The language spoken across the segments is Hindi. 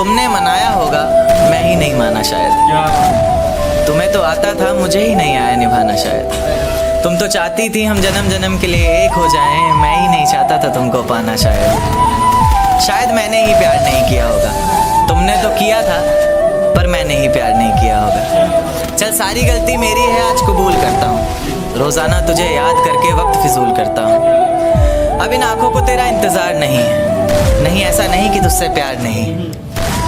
तुमने मनाया होगा, मैं ही नहीं माना शायद। तुम्हें तो आता था, मुझे ही नहीं आया निभाना शायद। तुम तो चाहती थी हम जन्म जन्म के लिए एक हो जाएं, मैं ही नहीं चाहता था तुमको पाना शायद मैंने ही प्यार नहीं किया होगा। तुमने तो किया था पर मैंने ही प्यार नहीं किया होगा। चल सारी गलती मेरी है, आज कबूल करता हूँ। रोज़ाना तुझे याद करके वक्त फिजूल करता हूँ। अब इन आँखों को तेरा इंतज़ार नहीं है, नहीं ऐसा नहीं कि तुझसे प्यार नहीं।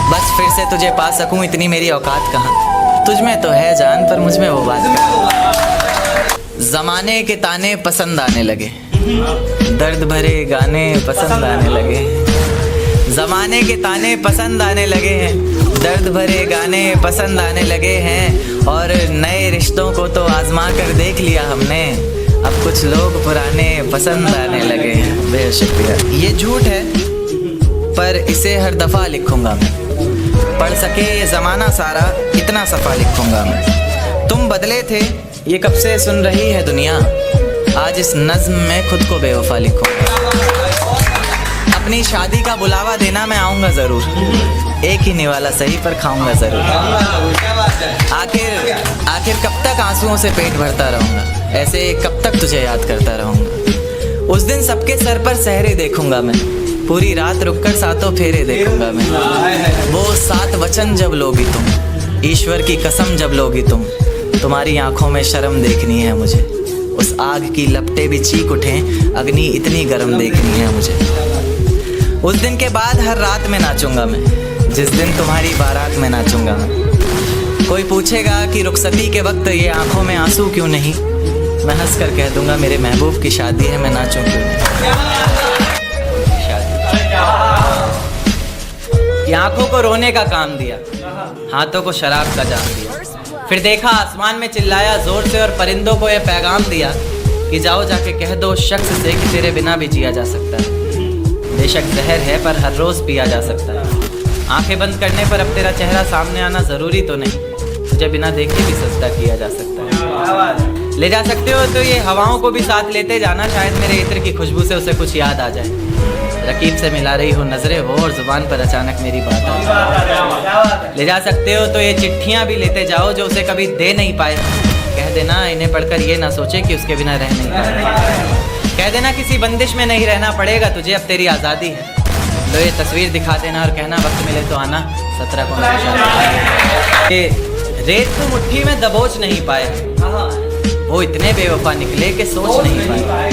बस फिर से तुझे पा सकूँ इतनी मेरी औकात कहाँ। तुझ में तो है जान पर मुझ में वो बात कहाँ। ज़माने के ताने पसंद आने लगे, दर्द भरे गाने पसंद आने लगे। ज़माने के ताने पसंद आने लगे हैं, दर्द भरे गाने पसंद आने लगे हैं। और नए रिश्तों को तो आजमा कर देख लिया हमने, अब कुछ लोग पुराने पसंद आने लगे हैं। बेहद शुक्रिया। ये झूठ है पर इसे हर दफ़ा लिखूंगा मैं, पढ़ सके ये ज़माना सारा इतना सफ़ा लिखूंगा मैं। तुम बदले थे ये कब से सुन रही है दुनिया, आज इस नज़्म में खुद को बेवफा लिखूंगा। अपनी शादी का बुलावा देना मैं आऊँगा ज़रूर, एक ही निवाला सही पर खाऊंगा ज़रूर। आखिर कब तक आंसुओं से पेट भरता रहूँगा, ऐसे कब तक तुझे याद करता रहूँगा। उस दिन सबके सर पर सहरे देखूंगा मैं, पूरी रात रुककर सातों फेरे देखूंगा मैं। वो 7 वचन जब लोगी तुम, ईश्वर की कसम जब लोगी तुम, तुम्हारी आंखों में शर्म देखनी है मुझे। उस आग की लपटें भी चीख उठें, अग्नि इतनी गर्म देखनी है मुझे। उस दिन के बाद हर रात में नाचूंगा मैं, जिस दिन तुम्हारी बारात में नाचूंगा मैं। कोई पूछेगा कि रुखसती के वक्त ये आंखों में आंसू क्यों नहीं, मैं हंस कर कह दूंगा मेरे महबूब की शादी है, मैं नाचूं क्यों नहीं। ये आंखों को रोने का काम दिया, हाथों को शराब का जाम दिया। फिर देखा आसमान में चिल्लाया जोर से और परिंदों को ये पैगाम दिया कि जाओ जाके कह दो उस शख्स से कि तेरे बिना भी जिया जा सकता है। बेशक जहर है पर हर रोज़ पिया जा सकता है। आंखें बंद करने पर अब तेरा चेहरा सामने आना ज़रूरी तो नहीं, तुझे बिना देखे भी सजदा किया जा सकता है। ले जा सकते हो तो ये हवाओं को भी साथ लेते जाना, शायद मेरे इत्र की खुशबू से उसे कुछ याद आ जाए। रकीब से मिला रही हो नजरें वो और जुबान पर अचानक मेरी बात आ जाए। ले जा सकते हो तो ये चिट्ठियाँ भी लेते जाओ जो उसे कभी दे नहीं पाए। कह देना इन्हें पढ़कर ये ना सोचे कि उसके बिना रह नहीं पाए। कह देना किसी बंदिश में नहीं रहना पड़ेगा तुझे, अब तेरी आज़ादी है। लो ये तस्वीर दिखा देना और कहना वक्त मिले तो आना 17 को रेत को मुट्ठी में दबोच नहीं पाए, वो इतने बेवफा निकले कि सोच नहीं पाए।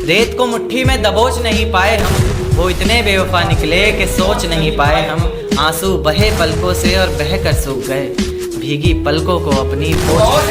रेत को मुट्ठी में दबोच नहीं पाए हम, वो इतने बेवफा निकले कि सोच नहीं पाए हम। आंसू बहे पलकों से और बह कर सूख गए, भीगी पलकों को अपनी पोंछ